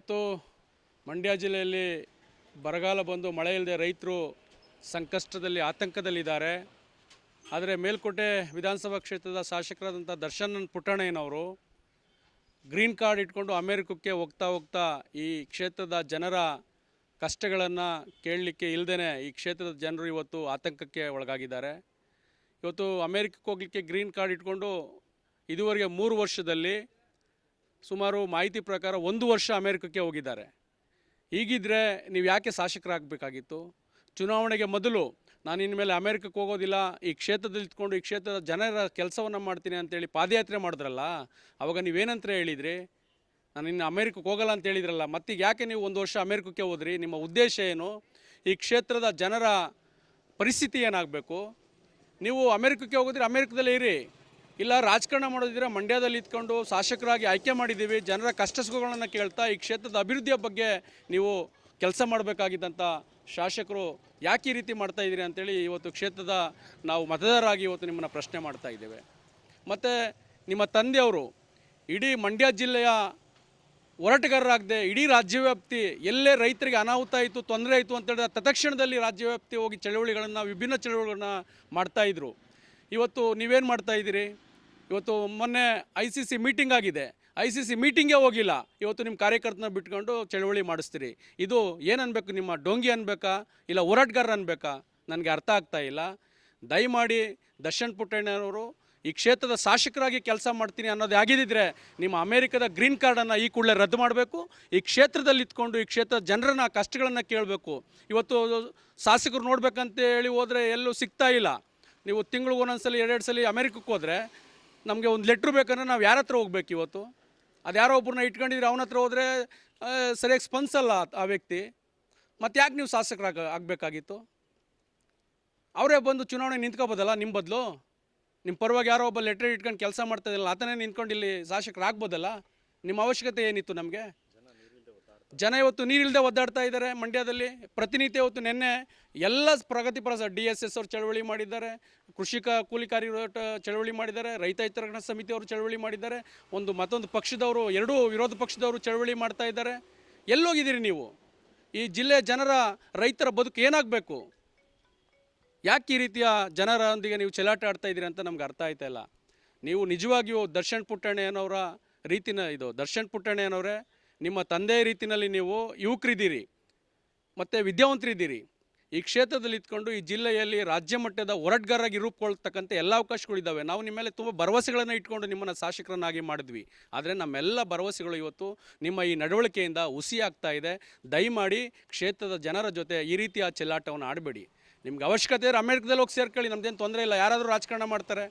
ಇವತ್ತು ಮಂಡ್ಯ ಜಿಲ್ಲೆಯಲ್ಲಿ ಬರಗಾಲ ಬಂದು ಮಳೆ ಇಲ್ಲದೆ ರೈತರು ಸಂಕಷ್ಟದಲ್ಲಿ ಆತಂಕದಲ್ಲಿದ್ದಾರೆ. ಆದರೆ ಮೇಲ್ಕೋಟೆ ವಿಧಾನಸಭಾ ಕ್ಷೇತ್ರದ ಶಾಸಕರಾದಂಥ ದರ್ಶನ್ ಪುಟ್ಟಣ್ಣಯ್ಯನವರು ಗ್ರೀನ್ ಕಾರ್ಡ್ ಇಟ್ಕೊಂಡು ಅಮೇರಿಕಕ್ಕೆ ಹೋಗ್ತಾ ಈ ಕ್ಷೇತ್ರದ ಜನರ ಕಷ್ಟಗಳನ್ನು ಕೇಳಲಿಕ್ಕೆ ಇಲ್ಲದೇ ಈ ಕ್ಷೇತ್ರದ ಜನರು ಇವತ್ತು ಆತಂಕಕ್ಕೆ ಒಳಗಾಗಿದ್ದಾರೆ. ಇವತ್ತು ಅಮೇರಿಕಕ್ಕೆ ಹೋಗಲಿಕ್ಕೆ ಗ್ರೀನ್ ಕಾರ್ಡ್ ಇಟ್ಕೊಂಡು ಇದುವರೆಗೆ 3 ವರ್ಷದಲ್ಲಿ ಸುಮಾರು ಮಾಹಿತಿ ಪ್ರಕಾರ 1 ವರ್ಷ ಅಮೇರಿಕಕ್ಕೆ ಹೋಗಿದ್ದಾರೆ. ಹೀಗಿದ್ದರೆ ನೀವು ಯಾಕೆ ಶಾಸಕರಾಗಬೇಕಾಗಿತ್ತು? ಚುನಾವಣೆಗೆ ಮೊದಲು ನಾನು ಇನ್ಮೇಲೆ ಅಮೇರಿಕಕ್ಕೆ ಹೋಗೋದಿಲ್ಲ, ಈ ಕ್ಷೇತ್ರದಲ್ಲಿ ಇದ್ಕೊಂಡು ಈ ಕ್ಷೇತ್ರದ ಜನರ ಕೆಲಸವನ್ನು ಮಾಡ್ತೀನಿ ಅಂತೇಳಿ ಪಾದಯಾತ್ರೆ ಮಾಡಿದ್ರಲ್ಲ, ಆವಾಗ ನೀವೇನಂತ ಹೇಳಿದ್ರಿ? ನಾನು ಇನ್ನು ಅಮೇರಿಕಕ್ಕೆ ಹೋಗಲ್ಲ ಅಂತ ಹೇಳಿದ್ರಲ್ಲ, ಮತ್ತೀಗ ಯಾಕೆ ನೀವು 1 ವರ್ಷ ಅಮೇರಿಕಕ್ಕೆ ಹೋದ್ರಿ? ನಿಮ್ಮ ಉದ್ದೇಶ ಏನು? ಈ ಕ್ಷೇತ್ರದ ಜನರ ಪರಿಸ್ಥಿತಿ ಏನಾಗಬೇಕು? ನೀವು ಅಮೇರಿಕಕ್ಕೆ ಹೋಗಿದ್ರೆ ಅಮೇರಿಕದಲ್ಲೇ ಇರಿ, ಇಲ್ಲ ರಾಜಕಾರಣ ಮಾಡೋದಿದ್ರೆ ಮಂಡ್ಯದಲ್ಲಿ ಇದ್ಕೊಂಡು ಶಾಸಕರಾಗಿ ಆಯ್ಕೆ ಮಾಡಿದ್ದೀವಿ, ಜನರ ಕಷ್ಟ ಸುಖಗಳನ್ನು ಕೇಳ್ತಾ ಈ ಕ್ಷೇತ್ರದ ಅಭಿವೃದ್ಧಿಯ ಬಗ್ಗೆ ನೀವು ಕೆಲಸ ಮಾಡಬೇಕಾಗಿದ್ದಂಥ ಶಾಸಕರು ಯಾಕೆ ಈ ರೀತಿ ಮಾಡ್ತಾಯಿದ್ದೀರಿ ಅಂತೇಳಿ ಇವತ್ತು ಕ್ಷೇತ್ರದ ನಾವು ಮತದಾರರಾಗಿ ಇವತ್ತು ನಿಮ್ಮನ್ನು ಪ್ರಶ್ನೆ ಮಾಡ್ತಾ ಇದ್ದೇವೆ. ಮತ್ತು ನಿಮ್ಮ ತಂದೆಯವರು ಇಡೀ ಮಂಡ್ಯ ಜಿಲ್ಲೆಯ ಹೋರಾಟಗಾರರಾಗದೆ ಇಡೀ ರಾಜ್ಯವ್ಯಾಪ್ತಿ ಎಲ್ಲೇ ರೈತರಿಗೆ ಅನಾಹುತ ಆಯಿತು, ತೊಂದರೆ ಆಯಿತು ಅಂತೇಳಿದ್ರೆ ತತ್ಕ್ಷಣದಲ್ಲಿ ರಾಜ್ಯವ್ಯಾಪ್ತಿ ಹೋಗಿ ಚಳವಳಿಗಳನ್ನು, ವಿಭಿನ್ನ ಚಳವಳಿಗಳನ್ನು ಮಾಡ್ತಾಯಿದ್ರು. ಇವತ್ತು ನೀವೇನು ಮಾಡ್ತಾಯಿದ್ದೀರಿ? ಇವತ್ತು ಮೊನ್ನೆ ICC ಮೀಟಿಂಗ್ ಆಗಿದೆ, ICC ಮೀಟಿಂಗೇ ಹೋಗಿಲ್ಲ. ಇವತ್ತು ನಿಮ್ಮ ಕಾರ್ಯಕರ್ತನ ಬಿಟ್ಕೊಂಡು ಚಳವಳಿ ಮಾಡಿಸ್ತೀರಿ. ಇದು ಏನನ್ಬೇಕು? ನಿಮ್ಮ ಡೋಂಗಿ ಅನ್ಬೇಕಾ ಇಲ್ಲ ಹೋರಾಟಗಾರರು ಅನ್ಬೇಕಾ? ನನಗೆ ಅರ್ಥ ಆಗ್ತಾ ಇಲ್ಲ. ದಯಮಾಡಿ ದರ್ಶನ್ ಪುಟ್ಟಣ್ಣನವರು ಈ ಕ್ಷೇತ್ರದ ಶಾಸಕರಾಗಿ ಕೆಲಸ ಮಾಡ್ತೀನಿ ಅನ್ನೋದು ಆಗಿದ್ದರೆ ನಿಮ್ಮ ಅಮೇರಿಕದ ಗ್ರೀನ್ ಕಾರ್ಡನ್ನು ಈ ಕೂಡಲೇ ರದ್ದು ಮಾಡಬೇಕು. ಈ ಕ್ಷೇತ್ರದಲ್ಲಿ ಇದ್ಕೊಂಡು ಈ ಕ್ಷೇತ್ರದ ಜನರನ್ನ ಕಷ್ಟಗಳನ್ನು ಕೇಳಬೇಕು. ಇವತ್ತು ಶಾಸಕರು ನೋಡ್ಬೇಕಂತ ಹೇಳಿ ಹೋದರೆ ಎಲ್ಲೂ ಸಿಗ್ತಾ ಇಲ್ಲ. ನೀವು ತಿಂಗಳಿಗೆ ಒಂದೊಂದ್ಸಲಿ 2 ಸಲ ಅಮೇರಿಕಕ್ಕೆ ಹೋದರೆ ನಮಗೆ ಒಂದು ಲೆಟ್ರ್ ಬೇಕಂದ್ರೆ ನಾವು ಯಾರ ಹತ್ರ ಹೋಗ್ಬೇಕು? ಇವತ್ತು ಅದು ಯಾರೋ ಒಬ್ಬರನ್ನ ಇಟ್ಕೊಂಡಿದ್ರೆ ಅವನ ಹತ್ರ ಹೋದರೆ ಸರಿಯಾಗಿ ಸ್ಪಂದಿಸಲ್ಲ ಆ ವ್ಯಕ್ತಿ. ಮತ್ತು ಯಾಕೆ ನೀವು ಆಗಬೇಕಾಗಿತ್ತು? ಅವರೇ ಬಂದು ಚುನಾವಣೆ ನಿಂತ್ಕೋಬೋದಲ್ಲ ನಿಮ್ಮ ಬದಲು? ನಿಮ್ಮ ಪರವಾಗಿ ಯಾರೋ ಒಬ್ಬ ಲೆಟ್ರ್ ಇಟ್ಕೊಂಡು ಕೆಲಸ ಮಾಡ್ತಾಯಿಲ್ಲ, ಆತನೇ ನಿಂತ್ಕೊಂಡು ಇಲ್ಲಿ ಶಾಸಕರಾಗ್ಬೋದಲ್ಲ? ನಿಮ್ಮ ಅವಶ್ಯಕತೆ ಏನಿತ್ತು ನಮಗೆ? ಜನ ಇವತ್ತು ನೀರಿಲ್ಲದೆ ಒದ್ದಾಡ್ತಾ ಇದ್ದಾರೆ ಮಂಡ್ಯದಲ್ಲಿ. ಪ್ರತಿನಿತ್ಯ ಇವತ್ತು ನಿನ್ನೆ ಎಲ್ಲ ಪ್ರಗತಿಪರ DSS ಅವರು ಚಳವಳಿ ಮಾಡಿದ್ದಾರೆ, ಕೃಷಿಕ ಕೂಲಿಕಾರಿ ಚಳವಳಿ ಮಾಡಿದ್ದಾರೆ, ರೈತ ಹಿತರಕ್ಷಣಾ ಸಮಿತಿಯವರು ಚಳವಳಿ ಮಾಡಿದ್ದಾರೆ, ಮತ್ತೊಂದು ಪಕ್ಷದವರು, 2 ವಿರೋಧ ಪಕ್ಷದವರು ಚಳವಳಿ ಮಾಡ್ತಾ ಇದ್ದಾರೆ. ಎಲ್ಲೋಗಿದ್ದೀರಿ ನೀವು? ಈ ಜಿಲ್ಲೆಯ ಜನರ, ರೈತರ ಬದುಕು ಏನಾಗಬೇಕು? ಯಾಕೆ ಈ ರೀತಿಯ ಜನರೊಂದಿಗೆ ನೀವು ಚೆಲ್ಲಾಟ ಆಡ್ತಾ ಇದ್ದೀರಿ ಅಂತ ನಮ್ಗೆ ಅರ್ಥ ಆಯ್ತಾ ಇಲ್ಲ. ನೀವು ನಿಜವಾಗಿಯೂ ದರ್ಶನ್ ಪುಟ್ಟಣ್ಣಯ್ಯನವರ ದರ್ಶನ್ ಪುಟ್ಟಣ್ಣಯ್ಯನವರೇ, ನಿಮ್ಮ ತಂದೆ ರೀತಿಯಲ್ಲಿ ನೀವು ಯುವಕರಿದ್ದೀರಿ ಮತ್ತು ವಿದ್ಯಾವಂತರಿದ್ದೀರಿ. ಈ ಕ್ಷೇತ್ರದಲ್ಲಿ ಇದ್ಕೊಂಡು ಈ ಜಿಲ್ಲೆಯಲ್ಲಿ ರಾಜ್ಯ ಮಟ್ಟದ ಹೋರಾಟಗಾರರಾಗಿ ರೂಪುಗೊಳ್ತಕ್ಕಂಥ ಎಲ್ಲ ಅವಕಾಶಗಳಿದ್ದಾವೆ. ನಾವು ನಿಮ್ಮ ಮೇಲೆ ತುಂಬ ಭರವಸೆಗಳನ್ನು ಇಟ್ಕೊಂಡು ನಿಮ್ಮನ್ನು ಶಾಸಕರನ್ನಾಗಿ ಮಾಡಿದ್ವಿ. ಆದರೆ ನಮ್ಮೆಲ್ಲ ಭರವಸೆಗಳು ಇವತ್ತು ನಿಮ್ಮ ಈ ನಡವಳಿಕೆಯಿಂದ ಹುಸಿಯಾಗ್ತಾ ಇದೆ. ದಯಮಾಡಿ ಕ್ಷೇತ್ರದ ಜನರ ಜೊತೆ ಈ ರೀತಿಯ ಚೆಲ್ಲಾಟವನ್ನು ಆಡಬೇಡಿ. ನಿಮ್ಗೆ ಅವಶ್ಯಕತೆ ಇದ್ದರೆ ಅಮೇರಿಕದಲ್ಲಿ ಹೋಗಿ ಸೇರ್ಕೊಳ್ಳಿ, ನಮ್ಮದೇನು ತೊಂದರೆ ಇಲ್ಲ. ಯಾರಾದರೂ ರಾಜಕಾರಣ ಮಾಡ್ತಾರೆ.